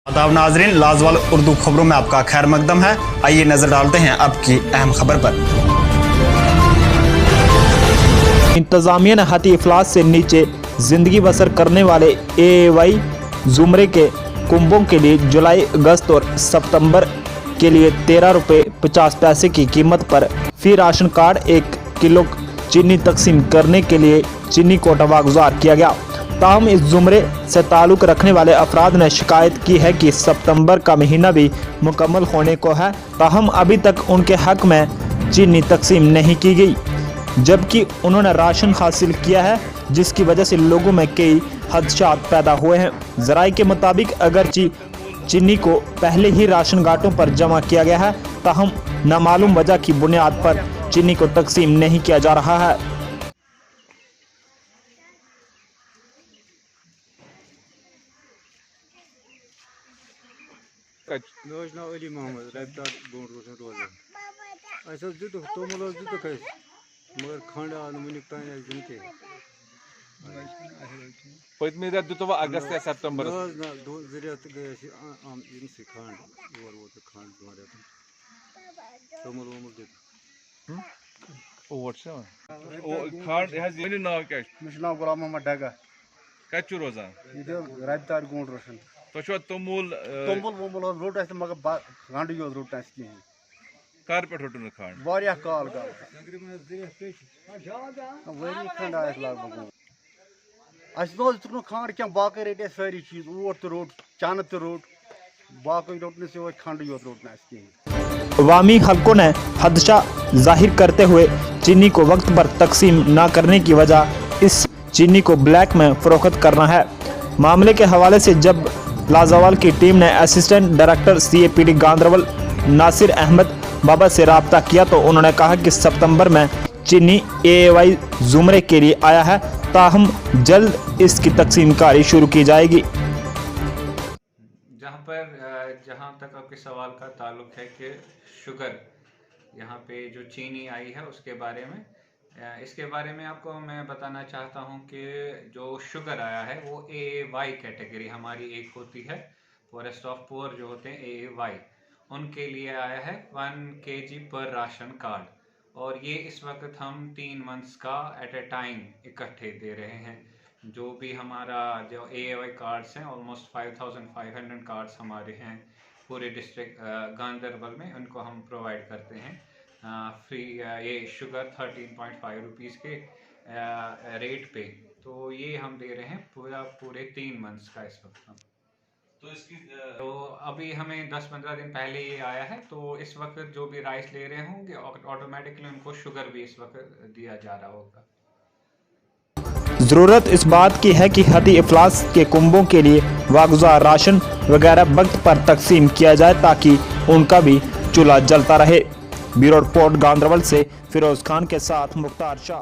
आदाब नाजरीन, लाजवाल उर्दू खबरों में आपका खैर मकदम है। आइए नजर डालते हैं अब की अहम खबर पर। इंतजामिया ने हती इफलास से नीचे जिंदगी बसर करने वाले एएवाई जुमरे के कुंभों के लिए जुलाई, अगस्त और सितंबर के लिए 13 रुपये 50 पैसे की कीमत पर फी राशन कार्ड 1 किलो चीनी तकसीम करने के लिए चीनी कोटा वागुजार किया गया। ताहम इस जुमरे से ताल्लुक़ रखने वाले अफराद ने शिकायत की है कि सितंबर का महीना भी मुकम्मल होने को है, ताहम अभी तक उनके हक में चीनी तकसीम नहीं की गई, जबकि उन्होंने राशन हासिल किया है, जिसकी वजह से लोगों में कई खदशात पैदा हुए हैं। ज़राए के मुताबिक अगरचे चीनी को पहले ही राशन घाटों पर जमा किया गया है, ताहम नामालूम वजह की बुनियाद पर चीनी को तकसीम नहीं किया जा रहा है। नाव अली मोहम्मद रफ्तार गोंड रोशन रोजान अस तोमुल मगर खंड आव वुनिक तान दिन पत्मी रेत दित अगस्त या सितंबर रेत गई खंड और वो खंड 2 रेतन तोमुल वोमुल दित खंड नाव क्या नाव गुलाम मोहम्मद डगा कत रोजान रफ्तार गोंड रोशन तो तोमुल वोमुल रोट मगर खंड योत रोट कहें कर पे रोटन खंड वारिया काल वरी खंड आयस लगभग अस खंड क्या बाकी रटे सारी चीज ओट तो रोट चन तो रोट बाकी रोटने से खंड योत रोटना कहें। अवामी हलकों ने खदशा जाहिर करते हुए चीनी को वक्त पर तकसीम न करने की वजह इस चीनी को ब्लैक में फरोख्त करना है। मामले के हवाले से जब लाजवाल की टीम ने assistant director CAPD Ganderbal Nasir Ahmad Baba से रब्ता किया तो उन्होंने कहा कि सितंबर में चीनी AAY जुमरे के लिए आया है, ताहम जल्द इसकी तकसीम कारी शुरू की जाएगी। जहाँ तक आपके सवाल का ताल्लुक है कि शुगर यहाँ पे जो चीनी आई है उसके बारे में, इसके बारे में आपको मैं बताना चाहता हूँ कि जो शुगर आया है वो AAY कैटेगरी हमारी एक होती है, फॉरेस्ट ऑफ पुअर जो होते हैं AAY, उनके लिए आया है 1 kg पर राशन कार्ड, और ये इस वक्त हम 3 मंथ्स का एट ए टाइम इकट्ठे दे रहे हैं। जो भी हमारा जो AAY कार्ड्स हैं, ऑलमोस्ट 5500 कार्ड्स हमारे हैं पूरे डिस्ट्रिक्ट गांधरबल में, उनको हम प्रोवाइड करते हैं फ्री ये शुगर 13.5 रुपीज़ के रेट पे। तो ये हम दे रहे हैं पूरे 3 मंथ्स का इस वक्त हम। तो अभी हमें 10-15 दिन पहले ये आया है, तो इस वक्त जो भी राइस ले रहे होंगे ऑटोमेटिकली उनको शुगर भी इस वक्त दिया जा रहा होगा। ज़रूरत इस बात की है कि हती इफलास के कुंभों के लिए वागुजार राशन वगैरह वक्त पर तकसीम किया जाए, ताकि उनका भी चूल्हा जलता रहे। ब्यूरो रिपोर्ट गांधरबल से फिरोज खान के साथ मुख्तार शाह।